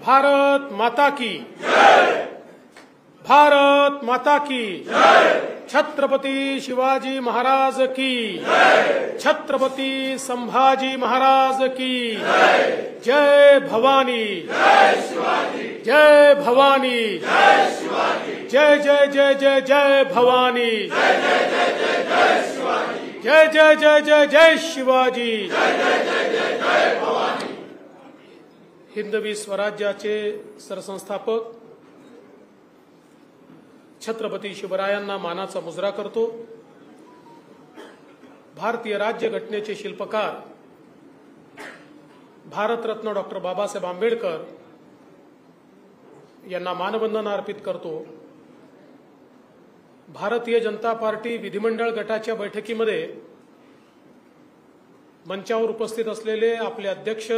भारत माता की जय। भारत माता की जय। छत्रपति शिवाजी महाराज की जय। छत्रपति संभाजी महाराज की जय। जय भवानी जय शिवाजी। जय भवानी जय शिवाजी। जय जय जय जय जय भवानी। जय जय जय जय जय शिवाजी। जय जय जय जय जय शिवाजी। जय जय जय जय जय भवानी। हिंदवी स्वराज्याचे सरसंस्थापक छत्रपती शिवरायांना मानाचा मुजरा करतो। भारतीय राज्य घटनेचे शिल्पकार भारतरत्न डॉक्टर बाबासाहेब आंबेडकर यांना मानवंदना अर्पित करतो। भारतीय जनता पार्टी विधिमंडळ गटाच्या बैठकीमध्ये मंचावर उपस्थित असलेले आपले अध्यक्ष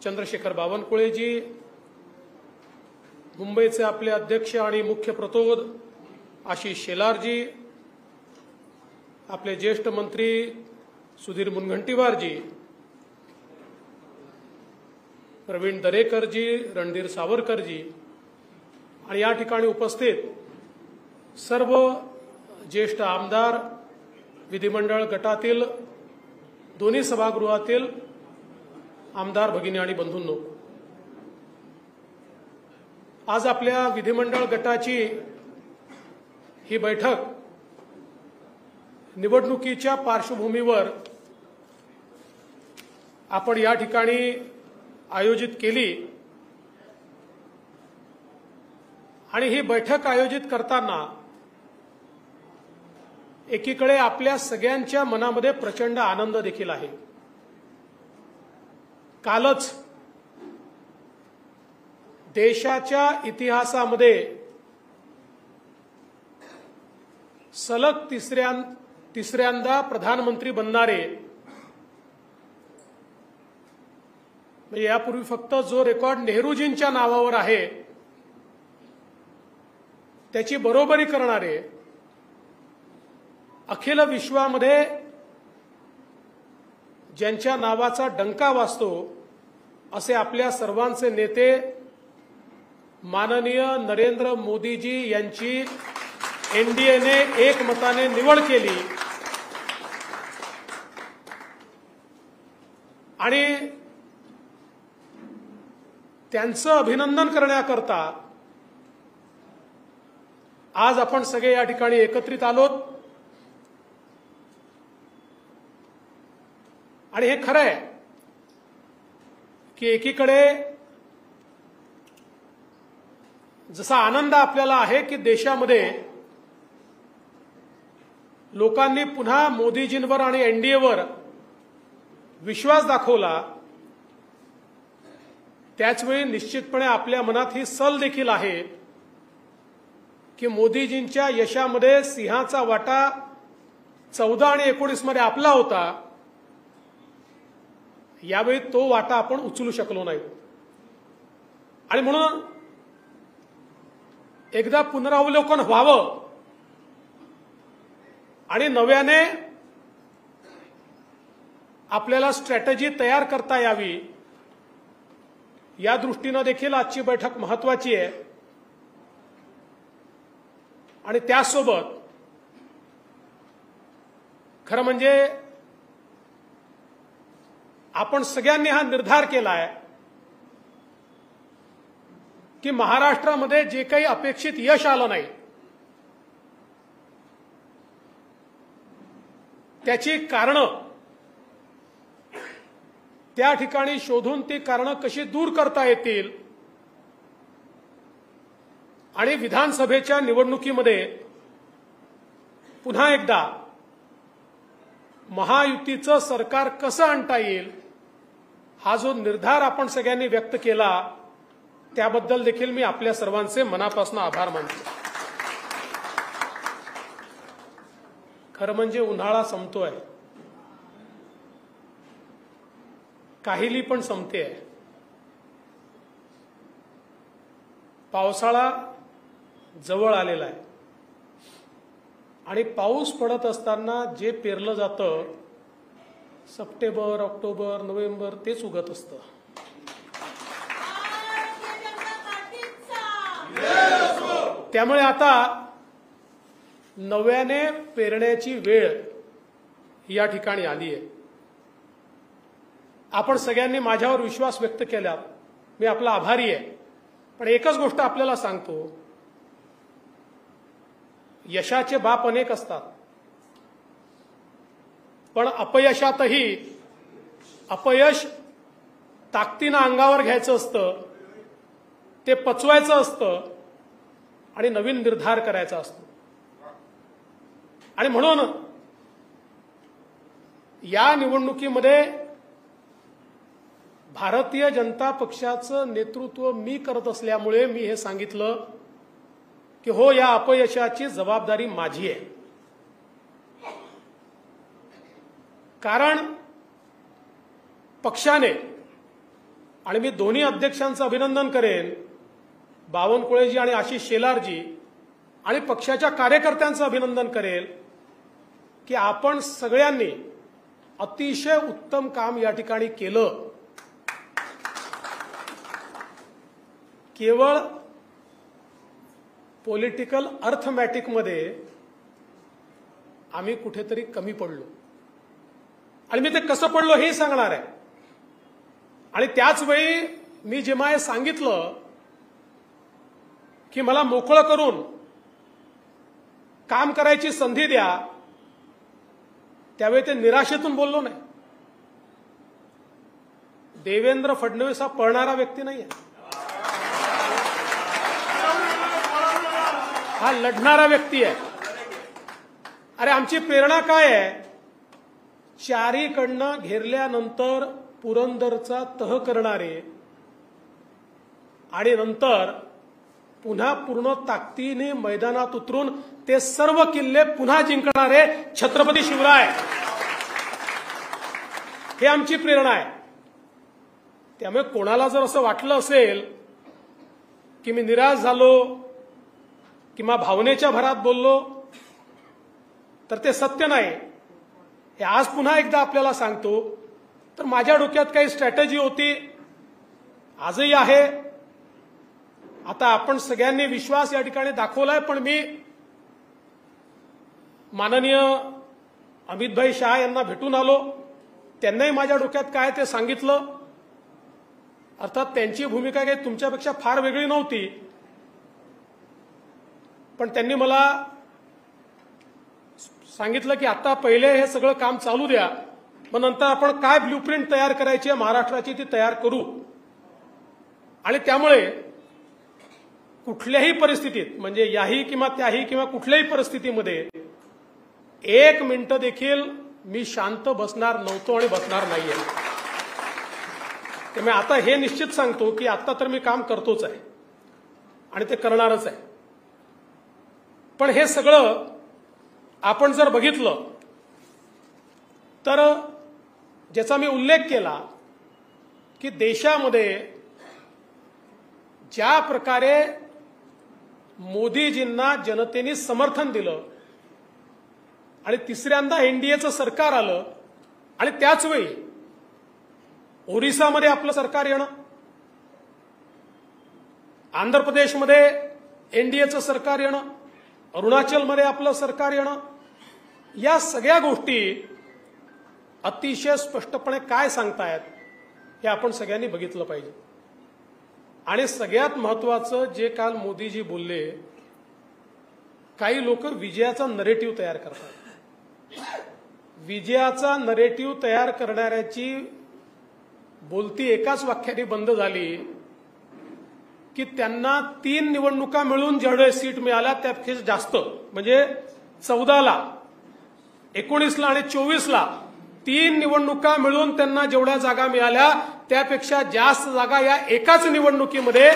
चंद्रशेखर बावनकुळेजी, मुंबईचे आपले अध्यक्ष आणि मुख्य प्रतोद आशिष शेलारजी, आपले ज्येष्ठ मंत्री सुधीर मुनगंटीवारजी, प्रवीण दरेकरजी, रणधीर सावरकरजी आणि या ठिकाणी उपस्थित सर्व ज्येष्ठ आमदार, विधिमंडळ गटातील दोन्ही सभागृहातील आमदार भगिनी आणि बंधूंनो, आज आपल्या विधिमंडळ गटाची ही बैठक निवडणुकीच्या पार्श्वभूमीवर आपण या ठिकाणी आयोजित केली आणि ही बैठक आयोजित करताना एकीकडे आपल्या सगळ्यांच्या मनामध्ये प्रचंड आनंद देखील आहे। कालच देशाच्या इतिहासामध्ये सलग तिसऱ्यांदा प्रधानमंत्री बनणारे, म्हणजे यापूर्वी फक्त जो रेकॉर्ड नेहरूजींच्या नावावर आहे त्याची बरोबरी करणारे, अखिल विश्वामध्ये ज्यांच्या नावाचा डंका वाजतो असे आपल्या सर्वांचे नेते माननीय नरेंद्र मोदीजी यांची एनडीएने एकमताने निवड केली आणि त्यांचं अभिनंदन करण्याकरता आज आपण सगळे या ठिकाणी एकत्रित आलोत। आणि हे खरं आहे की एकीकडे जसा आनंद आपल्याला आहे की देशामध्ये लोकांनी पुन्हा मोदीजींवर आणि एनडीएवर विश्वास दाखवला, त्याचवेळी निश्चितपणे आपल्या मनात ही सल देखील आहे की मोदीजींच्या यशामध्ये सिंहाचा वाटा 14 आणि 19 मध्ये आपला होता, यावेळी तो वाटा आपण उचलू शकलो नाही आणि म्हणून एकदा पुनरावलोकन व्हावं आणि नव्याने आपल्याला स्ट्रॅटेजी तयार करता यावी, या दृष्टीने देखील आजची बैठक महत्त्वाची आहे। आणि त्यासोबत खरं म्हणजे आपण सगळ्यांनी हा निर्धार केलाय की महाराष्ट्रामध्ये जे काही अपेक्षित यश आलं नाही त्याची कारणं त्या ठिकाणी शोधून ती कारणं कशी दूर करता येतील आणि विधानसभेच्या निवडणुकीमध्ये पुन्हा एकदा महायुतीचं सरकार कसं आणता येईल हा जो निर्धार आपण सगळ्यांनी व्यक्त केला त्याबद्दल देखील मी आपल्या सर्वांचे मनापासून आभार मानतो। खरं म्हणजे उन्हाळा संपतोय, काहिली पण संपते आहे, पावसाळा जवळ आलेला आहे आणि पाऊस पडत असताना जे पेरलं जातं सप्टेंबर, ऑक्टोबर, नोव्हेंबर तेच उगत असतं। त्यामुळे आता नव्याने पेरण्याची वेळ या ठिकाणी आली आहे. आपण सगळ्यांनी माझ्यावर विश्वास व्यक्त केला, मी आपला आभारी आहे. पण एकच गोष्ट आपल्याला सांगतो, यशाचे बाप अनेक असतात, पण अपयशातही अपयश ताकदीनं अंगावर घ्यायचं असतं, ते पचवायचं असतं आणि नवीन निर्धार करायचा असतो. आणि म्हणून या निवडणुकीमध्ये भारतीय जनता पक्षाचं नेतृत्व मी करत असल्यामुळे मी हे सांगितलं की हो, या अपयशाची जबाबदारी माझी आहे. कारण पक्षाने, आणि मी दोन्ही अध्यक्षांचं अभिनंदन करेन, बावनकुळेजी आणि आशिष शेलारजी, आणि पक्षाच्या कार्यकर्त्यांचं अभिनंदन करेल की आपण सगळ्यांनी अतिशय उत्तम काम या ठिकाणी केलं. केवळ पॉलिटिकल अर्थमॅटिकमध्ये आम्ही कुठेतरी कमी पडलो, आणि मी ते कसं पडलो हे सांगणार आहे. आणि त्याच वेळी मी जेव्हा हे सांगितलं की मला मोकळं करून काम करायची संधी द्या, त्यावेळी ते निराशेतून बोललो नाही. देवेंद्र फडणवीस हा पळणारा व्यक्ती नाही आहे, हा लढणारा व्यक्ती आहे. अरे आमची प्रेरणा काय आहे? चारीकडनं घेरल्यानंतर पुरंदरचा तह करणारे आणि नंतर पुन्हा पूर्ण ताकदीने मैदानात उतरून ते सर्व किल्ले पुन्हा जिंकणारे छत्रपती शिवराय, हे आमची प्रेरणा आहे. त्यामुळे कोणाला जर असं वाटलं असेल की मी निराश झालो किंवा भावनेच्या भरात बोललो, तर ते सत्य नाही. हे आज पुन्हा एकदा आपल्याला सांगतो. तर माझ्या डोक्यात काही स्ट्रॅटेजी होती, आजही आहे. आता आपण सगळ्यांनी विश्वास या ठिकाणी दाखवलाय, पण मी माननीय अमितभाई शहा यांना भेटून आलो, त्यांनाही माझ्या डोक्यात काय ते सांगितलं. अर्थात त्यांची भूमिका काही तुमच्यापेक्षा फार वेगळी नव्हती, पण त्यांनी मला सांगितलं की आता पहिले हे सगळं काम चालू द्या, मग नंतर आपण काय ब्ल्यूप्रिंट तयार करायची आहे महाराष्ट्राची ती तयार करू. आणि त्यामुळे कुठल्याही परिस्थितीत, म्हणजे याही किंवा त्याही किंवा कुठल्याही परिस्थितीमध्ये एक मिनिट देखील मी शांत बसणार नव्हतो आणि बसणार नाहीये. त्यामुळे आता हे निश्चित सांगतो की आता तर मी काम करतोच आहे आणि ते करणारच आहे. पण हे सगळं आपण जर बघितलं तर ज्याचा मी उल्लेख केला की देशामध्ये ज्या प्रकारे मोदीजींना जनतेने समर्थन दिलं आणि तिसऱ्यांदा एनडीएचं सरकार आलं, आणि त्याच वेळी ओरिसामध्ये आपलं सरकार येणं, आंध्र प्रदेशमध्ये एनडीएचं सरकार येणं, अरुणाचलमध्ये आपलं सरकार येणं, या सगळ्या गोष्टी अतिशय स्पष्टपणे काय सांगतायत हे आपण सगळ्यांनी बघितलं पाहिजे. आणि सगळ्यात महत्वाचं जे काल मोदीजी बोलले, काही लोक विजयाचा नरेटिव्ह तयार करतात. विजयाचा नरेटिव्ह तयार करणाऱ्याची बोलती एकाच वाक्याने बंद झाली की त्यांना 3 निवडणुका मिळून जेवढे सीट मिळाल्या त्यापेक्षा जास्त, म्हणजे 14ला, 19ला आणि 24ला 3 निवडणुका मिळून त्यांना जेवढ्या जागा मिळाल्या त्यापेक्षा जास्त जागा या एकाच निवडणुकीमध्ये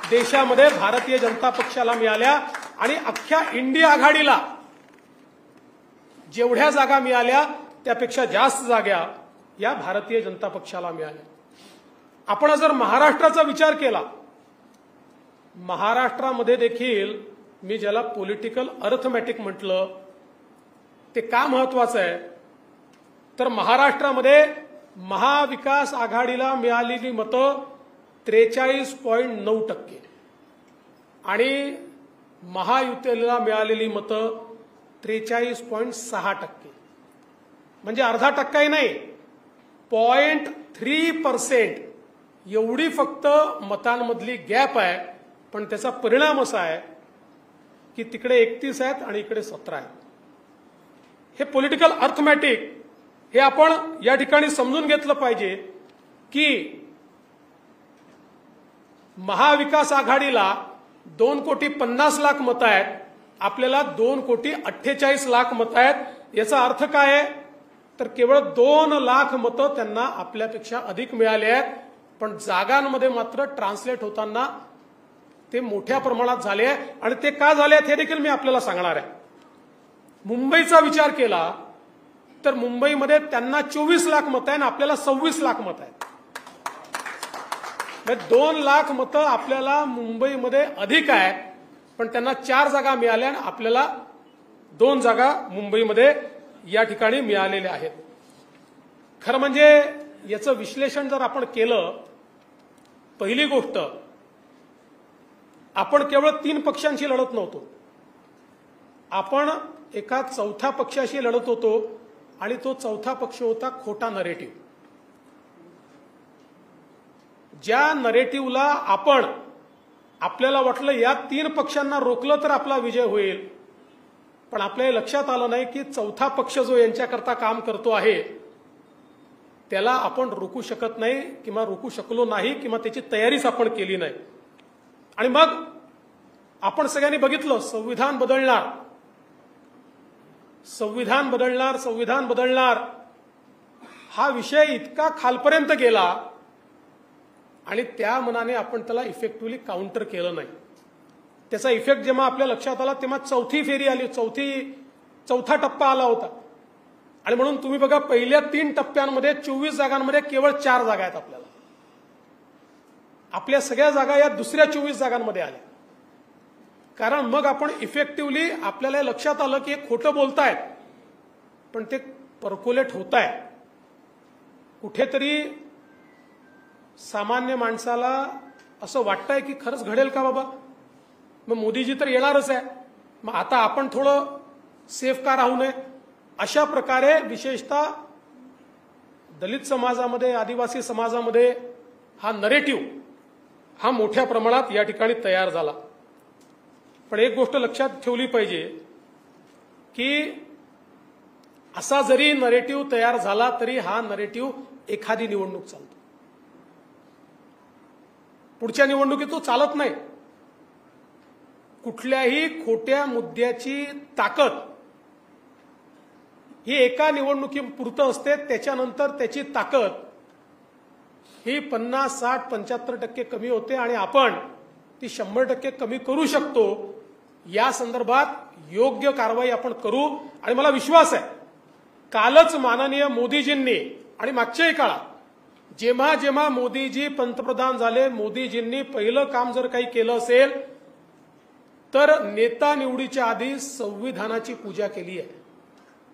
देशामध्ये भारतीय जनता पक्षाला मिळाल्या. आणि अख्ख्या इंडिया आघाडीला जेवढ्या जागा मिळाल्या त्यापेक्षा जास्त जागा या भारतीय जनता पक्षाला मिळाल्या. आपण जर महाराष्ट्राचा विचार केला, महाराष्ट्रामध्ये देखील मी ज्याला पॉलिटिकल अर्थमॅटिक म्हटलं ते का महत्वाचं आहे, तर महाराष्ट्रामध्ये महाविकास आघाडीला मिळालेली मतं 43.9%, आणि महायुतीला मिळालेली मतं 43.6%, म्हणजे अर्धा टक्काही नाही, 0.3% एवढी फक्त मतांमधली गॅप आहे. पण त्याचा परिणाम असा आहे की तिकडे 31 आहेत आणि इकडे 17 आहेत. हे पॉलिटिकल अर्थमॅटिक हे आपण या ठिकाणी समजून घेतलं पाहिजे की महाविकास आघाडीला 2,50,00,000 मतं आहेत, आपल्याला 2,48,00,000 मतं आहेत. याचा अर्थ काय आहे तर केवळ 2 लाख मतं त्यांना आपल्यापेक्षा अधिक मिळाले आहेत. पण जागांमध्ये मात्र ट्रान्सलेट होताना ते मोठ्या प्रमाणात झाले आहे. आणि ते का झाले आहेत हे देखील मी आपल्याला सांगणार आहे. मुंबईचा विचार केला तर मुंबईमध्ये त्यांना 24 लाख मतं आहे आणि आपल्याला 26 लाख मतं आहेत. 2 लाख मतं आपल्याला मुंबईमध्ये अधिक आहे, पण त्यांना 4 जागा मिळाल्या आणि आपल्याला 2 जागा मुंबईमध्ये या ठिकाणी मिळालेल्या आहेत. खरं म्हणजे याचं विश्लेषण जर आपण केलं, पहिली गोष्ट आपण केवळ 3 पक्षांशी लढत नव्हतो, आपण एका चौथ्या पक्षाशी लढत होतो आणि तो चौथा पक्ष होता खोटा नरेटिव्ह. ज्या नरेटिव्हला आपल्याला वाटलं या 3 पक्षांना रोखलं तर आपला विजय होईल, पण आपल्या लक्षात आलं नाही की चौथा पक्ष जो यांच्याकरता काम करतो आहे त्याला आपण रोखू शकत नाही किंवा रोखू शकलो नाही किंवा त्याची तयारीच आपण केली नाही. आणि मग आपण सगळ्यांनी बघितलं संविधान बदलणार, संविधान बदलणार, संविधान बदलणार हा विषय इतका खालपर्यंत गेला आणि त्या मनाने आपण त्याला इफेक्टिव्हली काउंटर केलं नाही. त्याचा इफेक्ट जेव्हा आपल्या लक्षात आला तेव्हा चौथी फेरी आली, चौथा टप्पा आला होता. आणि म्हणून तुम्ही बघा पहिल्या 3 टप्प्यांमध्ये 24 जागांमध्ये केवळ 4 जागा आहेत आपल्याला. आपल्या सगळ्या जागा या दुसऱ्या 24 जागांमध्ये आल्या. कारण मग आपण इफेक्टिव्हली आपल्याला लक्षात आलं की हे खोटं बोलतायत पण ते पर्क्युलेट होत आहे. कुठेतरी सामान्य माणसाला असं वाटतंय की खरंच घडेल का बाबा, मग मोदीजी तर येणारच आहे, मग आता आपण थोडं सेफ का राहू नये. अशा प्रकारे विशेषतः दलित समाजामध्ये, आदिवासी समाजामध्ये हा नरेटिव्ह हा मोठ्या प्रमाणात या ठिकाणी तयार झाला. पण एक गोष्ट लक्षात ठेवली पाहिजे की असा जरी नरेटिव्ह तयार झाला तरी हा नरेटिव्ह एखादी निवडणूक चालतो, पुढच्या निवडणुकीत तो चालत नाही. कुठल्याही खोट्या मुद्द्याची ताकद ही एका निवडणुकीपुरतं असते, त्याच्यानंतर त्याची ताकद ही 50, 60, 75% कमी होते आणि आपण ती 100% कमी करू शकतो. या संदर्भात योग्य कारवाई आपण करू. आणि मला विश्वास आहे कालच माननीय मोदीजींनी आणि मागच्याही काळात जेव्हा जेव्हा मोदीजी पंतप्रधान झाले, मोदीजींनी पहिलं काम जर काही केलं असेल तर नेता निवडीच्या आधी संविधानाची पूजा केली आहे.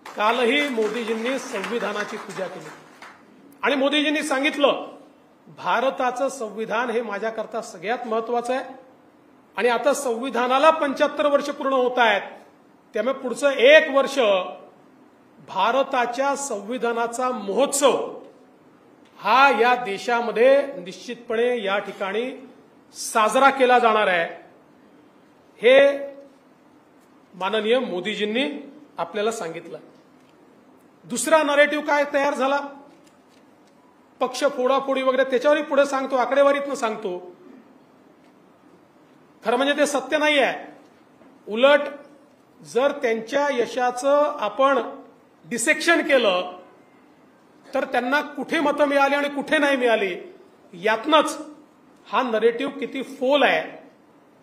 कालही मोदीजींनी संविधानाची पूजा केली आणि मोदीजींनी सांगितलं भारताचं संविधान हे माझ्याकरता सगळ्यात महत्वाचं आहे. आणि आता संविधानाला 75 वर्ष पूर्ण होत आहेत, त्यामुळे पुढचं 1 वर्ष भारताच्या संविधानाचा महोत्सव हा या देशामध्ये निश्चितपणे या ठिकाणी साजरा केला जाणार आहे. हे माननीय मोदीजींनी आपल्याला सांगितलं. दुसरा नरेटिव्ह काय तयार झाला, पक्ष फोडाफोडी वगैरे, त्याच्यावरही पुढे सांगतो, आकडेवारीतनं सांगतो. खरं म्हणजे ते सत्य नाही आहे. उलट जर त्यांच्या यशाचं आपण डिसेक्शन केलं तर त्यांना कुठे मतं मिळाली आणि कुठे नाही मिळाली यातनंच हा नरेटिव्ह किती फोल आहे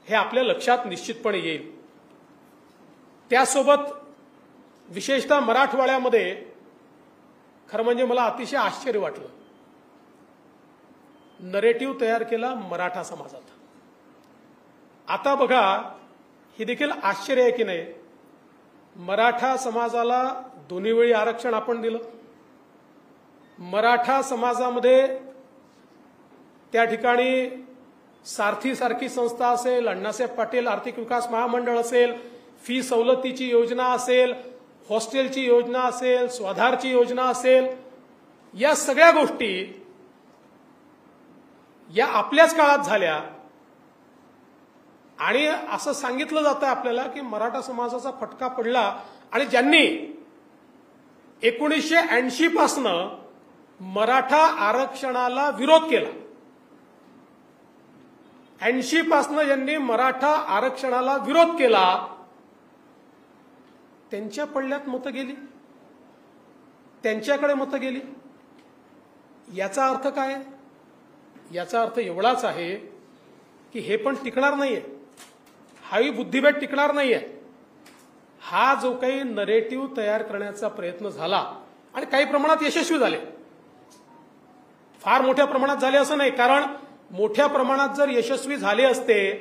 हे आपल्या लक्षात निश्चितपणे येईल. त्यासोबत विशेषतः मराठवाड्यामध्ये खरं म्हणजे मला अतिशय आश्चर्य वाटलं. नरेटिव्ह तयार केला मराठा समाजात. आता बघा हे देखील आश्चर्य आहे की नाही, मराठा समाजाला दोन्ही वेळी आरक्षण आपण दिलं. मराठा समाजामध्ये त्या ठिकाणी सारथी सारखी संस्था असेल, अण्णासाहेब पाटील आर्थिक विकास महामंडळ असेल, फी सवलतीची योजना असेल, हॉस्टेलची योजना असेल, स्वाधारची योजना असेल, या सगळ्या गोष्टी या आपल्याच काळात झाल्या. आणि असं सांगितलं जातं आपल्याला की मराठा समाजाचा फटका पडला आणि ज्यांनी 1980 पासनं मराठा आरक्षणाला विरोध केला, 80 पासनं ज्यांनी मराठा आरक्षणाला विरोध केला, त्यांच्या पडल्यात मतं गेली, त्यांच्याकडे मतं गेली. याचा अर्थ काय? याचा अर्थ एवढाच आहे की हे पण टिकणार नाहीये, हाही बुद्धिबळ टिकणार नाहीये. हा जो काही नरेटिव्ह तयार करण्याचा प्रयत्न झाला आणि काही प्रमाणात यशस्वी झाले, फार मोठ्या प्रमाणात झाले असं नाही, कारण मोठ्या प्रमाणात जर यशस्वी झाले असते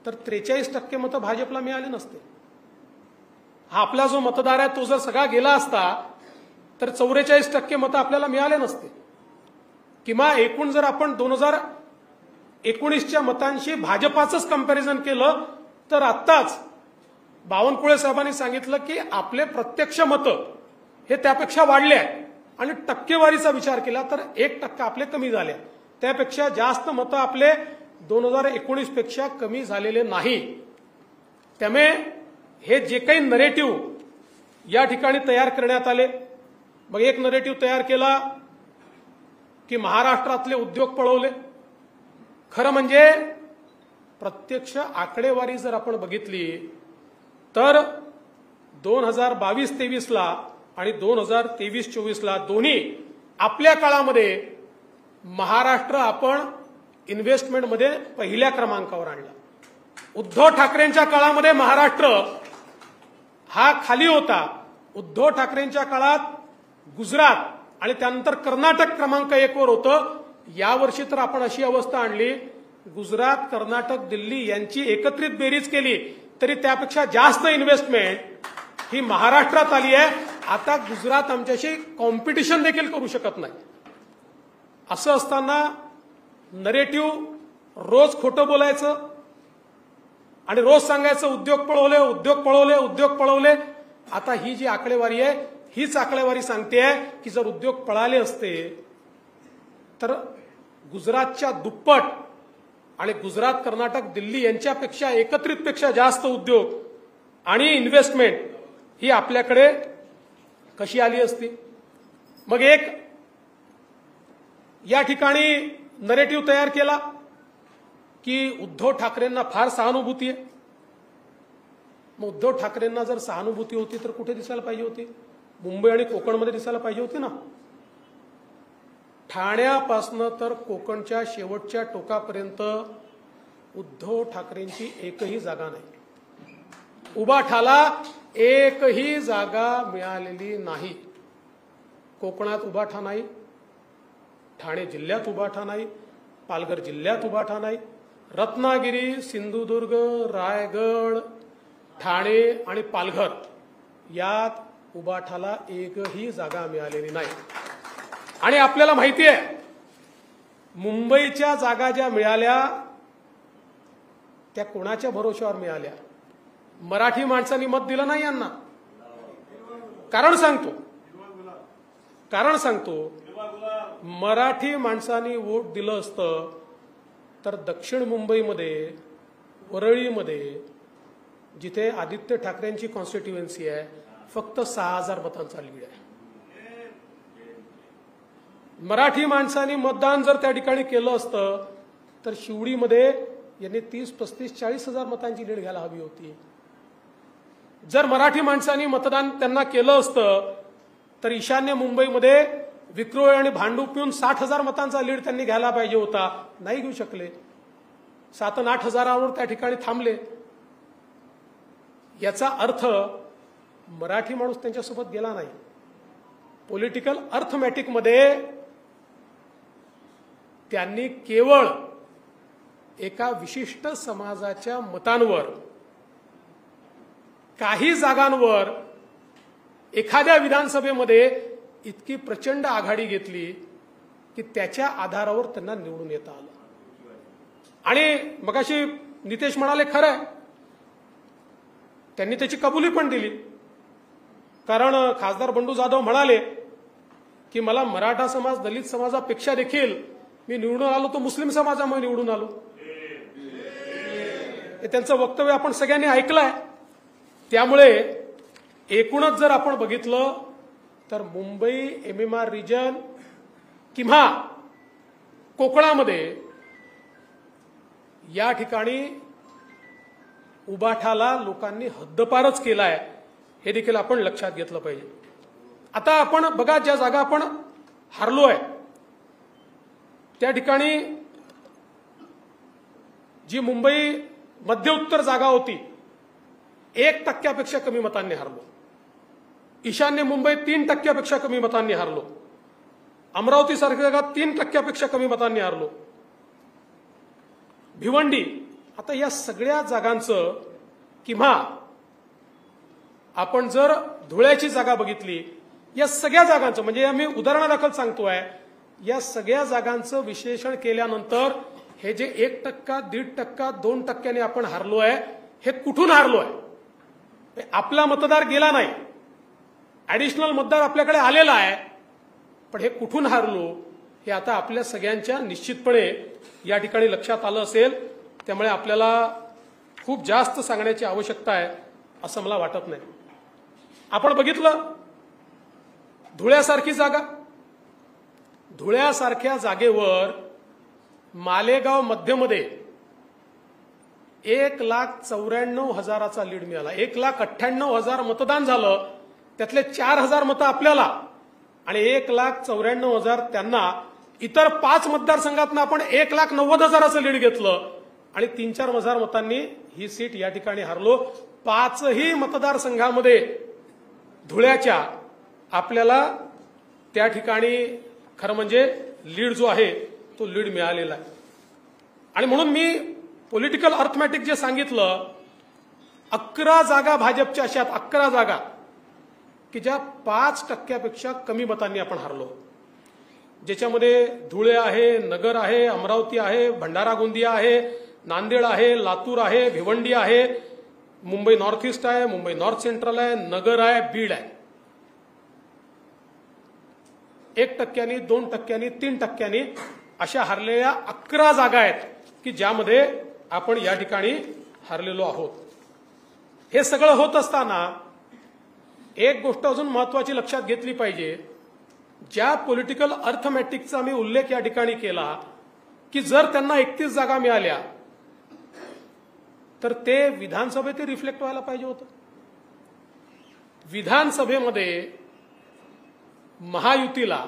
तर 43% मतं भाजपला मिळाले नसते. हा आपला जो मतदार आहे तो जर सगळा गेला असता तर 44% मतं आपल्याला मिळाले नसते. किंवा एकूण जर आपण 2019च्या मतांशी भाजपाचंच कंपॅरिझन केलं तर आत्ताच बावनकुळे साहेबांनी सांगितलं की आपले प्रत्यक्ष मतं हे त्यापेक्षा वाढले आहे आणि टक्केवारीचा विचार केला तर 1% आपले कमी झाले. त्यापेक्षा जास्त मतं आपले 2019 पेक्षा कमी झालेले नाही. त्यामुळे हे जे काही नरेटिव्ह या ठिकाणी तयार करण्यात आले, मग एक नरेटिव्ह तयार केला की महाराष्ट्रातले उद्योग पळवले. खरं म्हणजे प्रत्यक्ष आकडेवारी जर आपण बघितली तर 2022-23ला आणि 2023-24ला दोन्ही आपल्या काळामध्ये महाराष्ट्र आपण इन्व्हेस्टमेंटमध्ये पहिल्या क्रमांकावर आणला. उद्धव ठाकरेंच्या काळामध्ये महाराष्ट्र हा खाली होता. उद्धव ठाकरेंच्या काळात गुजरात आणि त्यानंतर कर्नाटक क्रमांक 1 वर होतं. यावर्षी तर आपण अशी अवस्था आणली, गुजरात, कर्नाटक, दिल्ली यांची एकत्रित बेरीज केली तरी त्यापेक्षा जास्त इन्व्हेस्टमेंट ही महाराष्ट्रात आली आहे. आता गुजरात आमच्याशी कॉम्पिटिशन देखील करू शकत नाही. असं असताना नरेटिव्ह रोज खोटं बोलायचं आणि रोज सांगायचं उद्योग पळवले, उद्योग पळवले, उद्योग पळवले. आता ही जी आकडेवारी आहे हीच आकडेवारी सांगते की जर उद्योग पळाले असते तर गुजरातच्या दुप्पट आणि गुजरात, कर्नाटक, दिल्ली यांच्यापेक्षा एकत्रितपेक्षा जास्त उद्योग आणि इन्व्हेस्टमेंट ही आपल्याकडे कशी आली असती. मग एक या ठिकाणी नरेटिव्ह तयार केला की उद्धव ठाकरेंना फार सहानुभूती आहे. मग उद्धव ठाकरेंना जर सहानुभूती होती तर कुठे दिसायला पाहिजे होती? मुंबई आणि कोकणमध्ये दिसायला पाहिजे होती ना. ठाण्यापासनं तर कोकणच्या शेवटच्या टोकापर्यंत उद्धव ठाकरेंची एकही जागा नाही. उबाठाला एकही जागा मिळालेली नाही. कोकणात उबाठा नाही, ठाणे जिल्ह्यात उबाठा नाही, पालघर जिल्ह्यात उबाठा नाही, रत्नागिरी, सिंधुदुर्ग, रायगड, ठाणे आणि पालघर यात उबाठाला एकही जागा मिळालेली नाही. आणि आपल्याला माहिती आहे मुंबईच्या जागा ज्या मिळाल्या त्या कोणाच्या भरोश्यावर मिळाल्या? मराठी माणसांनी मत दिलं नाही यांना. कारण सांगतो मराठी माणसांनी वोट दिलं असतं तर दक्षिण मुंबईमध्ये, वरळीमध्ये, जिथे आदित्य ठाकरेंची कॉन्स्टिट्युएन्सी आहे, फक्त 6000 मतांचा लीड आहे. मराठी माणसांनी मतदान जर त्या ठिकाणी केलं असतं तर शिवडीमध्ये यांनी 30, 35, 40,000 मतांची लीड घ्यायला हवी होती. जर मराठी माणसांनी मतदान त्यांना केलं असतं तर ईशान्य मुंबईमध्ये विक्रोळी आणि भांडूप पिऊन 60,000 मतांचा लीड त्यांनी घ्यायला पाहिजे होता. नाही घेऊ शकले. 7 आणि 8 हजारावर त्या ठिकाणी थांबले. याचा अर्थ मराठी माणूस त्यांच्यासोबत गेला नाही. पॉलिटिकल अर्थमॅटिकमध्ये त्यांनी केवळ एका विशिष्ट समाजाच्या मतांवर, काही जागांवर एखाद्या विधानसभेमध्ये इतकी प्रचंड आघाडी घेतली की त्याच्या आधारावर त्यांना निवडून येता आलं. आणि मगाशी नितेश म्हणाले खरं आहे, त्यांनी त्याची कबुली पण दिली. कारण खासदार बंडू जाधव म्हणाले की मला मराठा समाज दलित समाजापेक्षा देखील मी निवडून आलो तो मुस्लिम समाजामुळे निवडून आलो. हे त्यांचं वक्तव्य आपण सगळ्यांनी ऐकलंय. त्यामुळे एकूणच जर आपण बघितलं तर मुंबई MMR रिजन किंवा कोकणामध्ये या ठिकाणी उबाठाला लोकांनी हद्दपारच केलाय, हे देखील आपण लक्षात घेतलं पाहिजे. आता आपण बघा, ज्या जागा आपण हारलोय त्या ठिकाणी जी मुंबई मध्य उत्तर जागा होती 1% कमी मतांनी हारलो. ईशान्य मुंबई 3% कमी मतांनी हारलो. अमरावती सारख्या जागा 3% कमी मतांनी हारलो. भिवंडी, आता या सगळ्या जागांचं किंवा आपण जर धुळ्याची जागा बघितली, या सगळ्या जागांचं म्हणजे मी उदाहरणादाखल सांगतोय, या सगळ्या जागांचं विश्लेषण केल्यानंतर हे जे 1%, 1.5%, 2% आपण हारलोय, हे कुठून हारलोय? आपला मतदार गेला नाही, ऍडिशनल मतदार आपल्याकडे आलेला आहे, पण हे कुठून हारलो हे आता आपल्या सगळ्यांच्या निश्चितपणे या ठिकाणी लक्षात आलं असेल. त्यामुळे आपल्याला खूप जास्त सांगण्याची आवश्यकता आहे असं मला वाटत नाही. आपण बघितलं धुळ्यासारखी जागा, धुळ्यासारख्या जागेवर मालेगाव मध्यमध्ये 1,94,000 लीड मिळाला. 1,98,000 मतदान झालं, त्यातले 4,000 मतं आपल्याला आणि 1,94,000 त्यांना. इतर 5 मतदारसंघातनं आपण 1,90,000 लीड घेतलं आणि 3-4,000 मतांनी ही सीट या ठिकाणी हारलो. 5ही मतदारसंघामध्ये धुळ्याच्या आपल्याला त्या ठिकाणी खरं म्हणजे लीड जो आहे तो लीड मिळालेला आहे. आणि म्हणून मी पॉलिटिकल अर्थमॅटिक जे सांगितलं, 11 जागा भाजपच्या अशा 11 जागा की ज्या 5%पेक्षा कमी मतांनी आपण हारलो, ज्याच्यामध्ये धुळे आहे, नगर आहे, अमरावती आहे, भंडारा गोंदिया आहे, नांदेड आहे, लातूर आहे, भिवंडी आहे, मुंबई नॉर्थ ईस्ट आहे, मुंबई नॉर्थ सेंट्रल आहे, नगर आहे, बीड आहे. 1%, 2%, 3% अशा हारलेल्या 11 जागा आहेत की ज्यामध्ये आपण या ठिकाणी हारलेलो आहोत. हे सगळं होत असताना एक गोष्ट अजून महत्वाची लक्षात घेतली पाहिजे. ज्या पॉलिटिकल अर्थमॅटिकचा मी उल्लेख या ठिकाणी केला की जर त्यांना 31 जागा मिळाल्या तर ते विधानसभेत रिफ्लेक्ट व्हायला पाहिजे होतं. विधानसभेमध्ये महायुतीला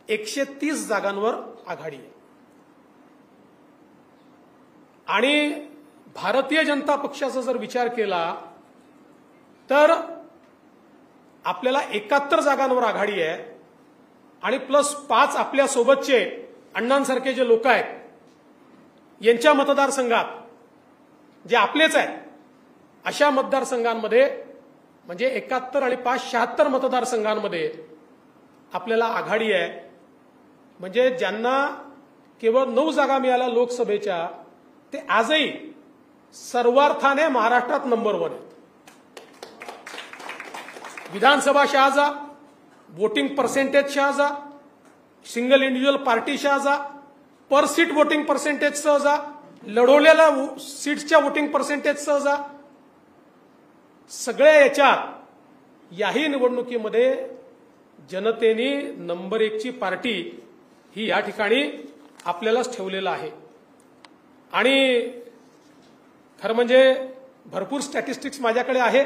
130 जागांवर आघाडी आहे आणि भारतीय जनता पक्षाचा जर विचार केला तर आपल्याला 71 जागांवर आघाडी आहे आणि प्लस 5 आपल्या सोबतचे अण्णांसारखे जे लोक आहेत यांच्या मतदारसंघात जे आपलेच आहेत अशा मतदारसंघांमध्ये म्हणजे 71 आणि 5 76 मतदारसंघांमध्ये आपल्याला आघाडी आहे. म्हणजे ज्यांना केवळ 9 जागा मिळाल्या लोकसभेच्या ते आजही सर्वार्थाने महाराष्ट्रात नंबर 1 आहेत. विधानसभा शहाजा, वोटिंग पर्सेंटेज शहाजा, सिंगल इंडिव्हिज्युअल पार्टी शहाजा, पर सीट वोटिंग पर्सेंटेज सहजा, लढवलेल्या सीट्सच्या वोटिंग पर्सेंटेज सहजा, सगळ्या याच्यात याही निवडणुकीमध्ये जनतेने नंबर 1ची पार्टी ही या ठिकाणी आपल्यालाच ठेवलेलं आहे. आणि खरं म्हणजे भरपूर स्टॅटिस्टिक्स माझ्याकडे आहे,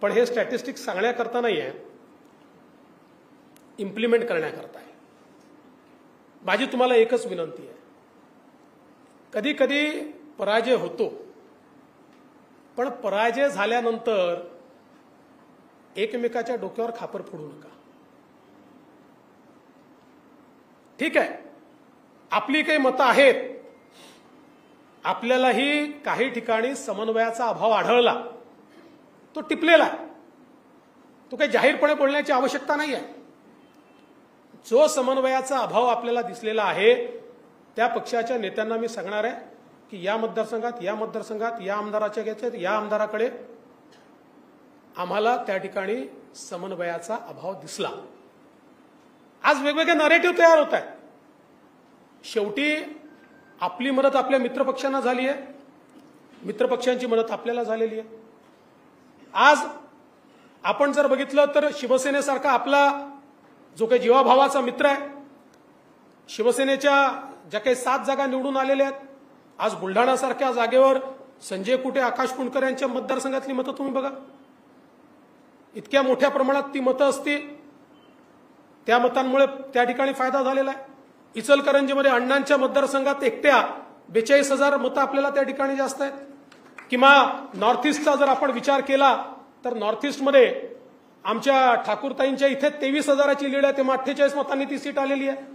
पण हे स्टॅटिस्टिक्स सांगण्याकरता नाही आहे, इम्प्लिमेंट करण्याकरता आहे. माझी तुम्हाला एकच विनंती आहे, कधी कधी पराजय होतो, पण पराजय झाल्यानंतर एकमेकाच्या डोक्यावर खापर फोडू नका. ठीक आहे, आपली काही मतं आहेत, आपल्यालाही काही ठिकाणी समन्वयाचा अभाव आढळला, तो टिपलेला आहे, तो काही जाहीरपणे बोलण्याची आवश्यकता नाही आहे. जो समन्वयाचा अभाव आपल्याला दिसलेला आहे त्या पक्षाच्या नेत्यांना मी सांगणार आहे की या मतदारसंघात या आमदाराच्या घेतल्यात या आमदाराकडे आम्हाला त्या ठिकाणी समन्वयाचा अभाव दिसला. आज वेगवेगळे नरेटिव्ह तयार होत आहेत. शेवटी आपली मदत आपल्या मित्रपक्षांना झाली आहे, मित्रपक्षांची मदत आपल्याला झालेली आहे. आज आपण जर बघितलं तर शिवसेनेसारखा आपला जो काही जीवाभावाचा मित्र आहे, शिवसेनेच्या ज्या काही 7 जागा निवडून आलेल्या आहेत, आज बुलढाणासारख्या जागेवर संजय कुटे, आकाश कुंडकर यांच्या मतदारसंघातली मतं तुम्ही बघा. इतक्या मोठ्या प्रमाणात ती मतं असतील, त्या मतांमुळे त्या ठिकाणी फायदा झालेला आहे. इचलकरंजीमध्ये अण्णांच्या मतदारसंघात एकट्या 42,000 मतं आपल्याला त्या ठिकाणी जास्त आहेत. किंवा नॉर्थ ईस्टचा जर आपण विचार केला तर नॉर्थ ईस्टमध्ये आमच्या ठाकूरताईंच्या इथे 23,000ची लीड आहे, तेव्हा 48 मतांनी ती सीट आलेली आहे.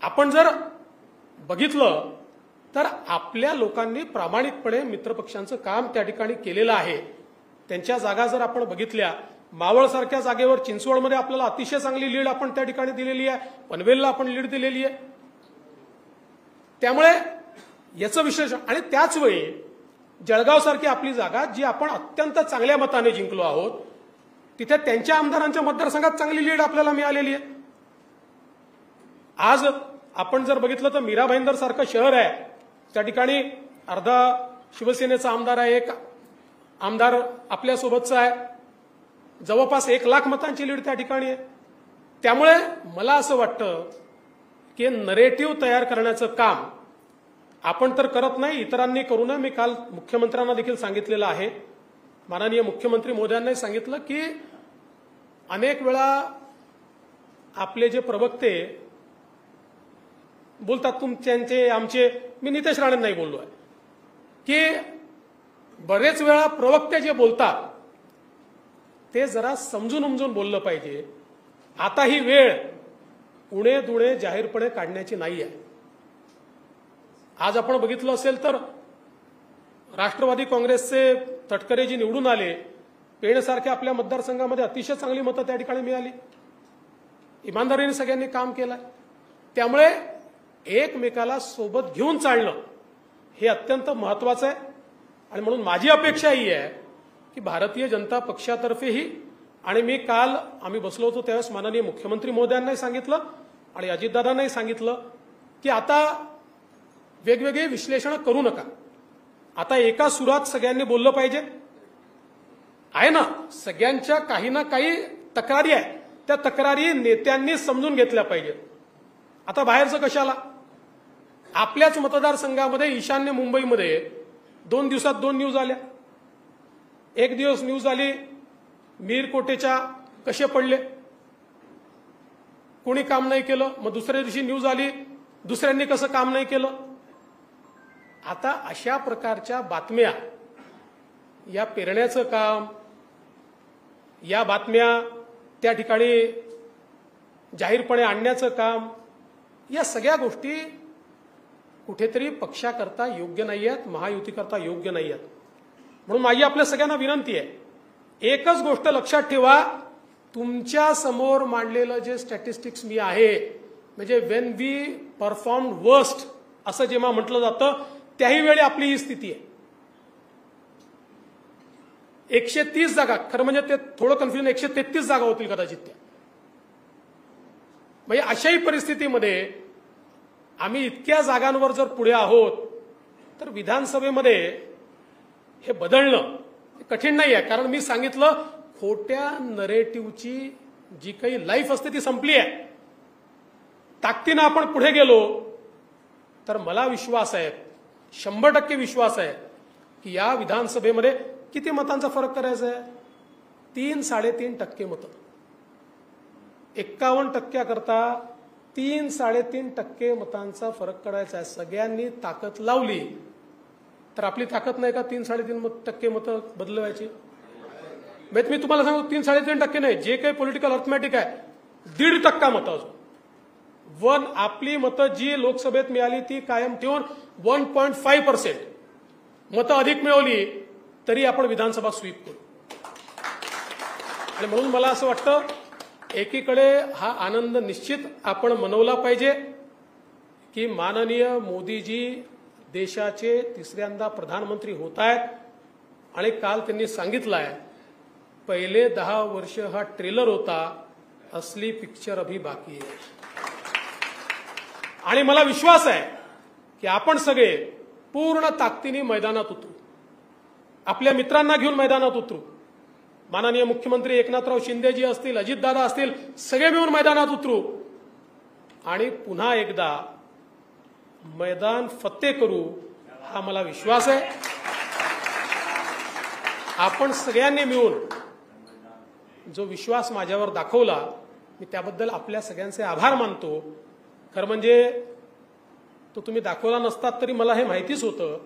आपण जर बघितलं तर आपल्या लोकांनी प्रामाणिकपणे मित्रपक्षांचं काम त्या ठिकाणी केलेलं आहे. त्यांच्या जागा जर आपण बघितल्या, मावळसारख्या जागेवर चिंचवडमध्ये आपल्याला अतिशय चांगली लीड आपण त्या ठिकाणी दिलेली आहे, पनवेलला आपण लीड दिलेली आहे. त्यामुळे याचं विश्लेषण, आणि त्याच वेळी जळगावसारखी आपली जागा जी आपण अत्यंत चांगल्या मताने जिंकलो आहोत, तिथे त्यांच्या आमदारांच्या मतदारसंघात चांगली लीड आपल्याला मिळालेली आहे. आज आपण जर बघितलं तर मीरा भाईंदर सारखं शहर आहे, त्या ठिकाणी अर्धा शिवसेनेचा आमदार आहे, एक आमदार आपल्यासोबतचा आहे, जवळपास 1 लाख मतांची लीड त्या ठिकाणी आहे. त्यामुळे मला असं वाटतं की नरेटिव्ह तयार करण्याचं काम आपण तर करत नाही, इतरांनी करू नये. मी काल मुख्यमंत्र्यांना देखील सांगितलेलं आहे, माननीय मुख्यमंत्री महोदयांनी सांगितलं की अनेक वेळा आपले जे प्रवक्ते बोलतात, तुमचे आमचे, मी नितेश राणेंनाही बोललो आहे की बरेच वेळा प्रवक्ते जे बोलतात ते जरा समजून उमजून बोललं पाहिजे. आता ही वेळ उणे दुणे जाहीरपणे काढण्याची नाही आहे. आज आपण बघितलं असेल तर राष्ट्रवादी काँग्रेसचे तटकरे जी निवडून आले, पेणसारख्या आपल्या मतदारसंघामध्ये अतिशय चांगली मतं त्या ठिकाणी मिळाली. इमानदारीने सगळ्यांनी काम केलं. त्यामुळे एकमेकाला सोबत घेऊन चालणं हे अत्यंत महत्वाचं आहे. आणि म्हणून माझी अपेक्षा ही आहे की भारतीय जनता पक्षातर्फेही, आणि मी काल आम्ही बसलो होतो त्यावेळेस माननीय मुख्यमंत्री महोदयांनाही सांगितलं आणि अजितदादांनाही सांगितलं की आता वेगवेगळे विश्लेषण करू नका, आता एका सुरात सगळ्यांनी बोललं पाहिजे. आहे ना, सगळ्यांच्या काही ना काही तक्रारी आहे, त्या तक्रारी नेत्यांनी समजून घेतल्या पाहिजेत. आता बाहेरचं कशाला, आपल्याच मतदारसंघामध्ये ईशान्य मुंबईमध्ये 2 दिवसात 2 न्यूज आल्या. एक दिवस न्यूज आली मीरकोटेच्या कसे पडले, कोणी काम नाही केलं. मग दुसऱ्या दिवशी न्यूज आली दुसऱ्यांनी कसं काम नाही केलं. आता अशा प्रकारच्या बातम्या, या पेरण्याचं काम, या बातम्या त्या ठिकाणी जाहीरपणे आणण्याचं काम, या सगळ्या गोष्टी कुठेतरी पक्षाकरता योग्य नाही आहेत, महायुतीकरता योग्य नाही आहेत. म्हणून माझी आपल्या सगळ्यांना विनंती आहे, एकच गोष्ट लक्षात ठेवा, तुमच्या समोर मांडलेलं जे स्टॅटिस्टिक्स मी आहे, म्हणजे वेन वी परफॉर्म वर्स्ट असं जेव्हा म्हटलं जातं त्याही वेळी आपली ही स्थिती आहे. 130 जागा, खरं म्हणजे ते थोडं कन्फ्युजन, 133 जागा होतील कदाचित त्या. म्हणजे अशाही परिस्थितीमध्ये आम्ही इतक्या जागांवर जर पुढे आहोत तर विधानसभेमध्ये हे बदलणं कठीण नाही आहे. कारण मी सांगितलं, खोट्या नरेटिव्हची जी काही लाईफ असते ती संपली आहे. ताकदीनं आपण पुढे गेलो तर मला विश्वास आहे, 100% विश्वास आहे की या विधानसभेमध्ये किती मतांचा फरक करायचा आहे, 3-3.5% मतं. 51% करता 3-3.5% मतांचा फरक करायचा आहे. सगळ्यांनी ताकद लावली तर आपली ताकद नाही का 3-3.5% मतं बदलवायची. मी तुम्हाला सांगू, 3-3.5% नाही, जे काही पॉलिटिकल अर्थमॅटिक आहे 1.5% मतं अजून आपली मतं जी लोकसभेत मिळाली ती कायम ठेवून 1.5% मतं अधिक मिळवली तरी आपण विधानसभा स्वीप करू. आणि म्हणून मला असं वाटतं, एकीकडे हा आनंद निश्चित आपण मनवला पाहिजे की माननीय मोदीजी देशाचे तिसऱ्यांदा प्रधानमंत्री होत आहेत आणि काल त्यांनी सांगितलं आहे पहिले 10 वर्ष हा ट्रेलर होता, असली पिक्चर अभी बाकी आहे. आणि मला विश्वास आहे की आपण सगळे पूर्ण ताकदीने मैदानात उतरू, आपल्या मित्रांना घेऊन मैदानात उतरू. माननीय मुख्यमंत्री एकनाथराव शिंदेजी असतील, अजितदादा असतील, सगळे मिळून मैदानात उतरू आणि पुन्हा एकदा मैदान फत्ते करू, हा मला विश्वास आहे. आपण सगळ्यांनी मिळून जो विश्वास माझ्यावर दाखवला, मी त्याबद्दल आपल्या सगळ्यांचे आभार मानतो. खरं म्हणजे तो तुम्ही दाखवला नसतात तरी मला हे माहितीच होतं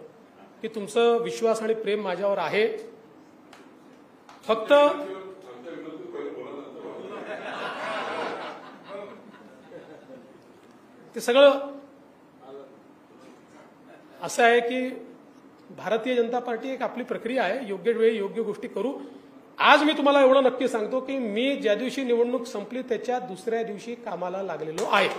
की तुमचं विश्वास आणि प्रेम माझ्यावर आहे. फक्त ते सगळं असं आहे की भारतीय जनता पार्टी एक आपली प्रक्रिया आहे, योग्य वेळी योग्य गोष्टी करू. आज मी तुम्हाला एवढं नक्की सांगतो की मी ज्या दिवशी निवडणूक संपली त्याच्या दुसऱ्या दिवशी कामाला लागलेलो आहे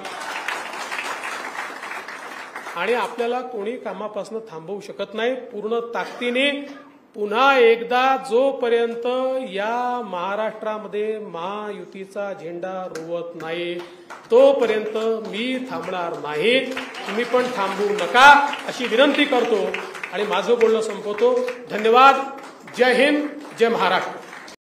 आणि आपल्याला कोणी कामापासून थांबवू शकत नाही. पूर्ण ताकदीने पुन्हा एकदा जोपर्यंत या महाराष्ट्रामध्ये महायुतीचा झेंडा रोवत नाही तोपर्यंत मी थांबणार नाही. तुम्ही पण थांबू नका अशी विनंती करतो आणि माझं बोलणं संपवतो. धन्यवाद. जय हिंद, जय महाराष्ट्र.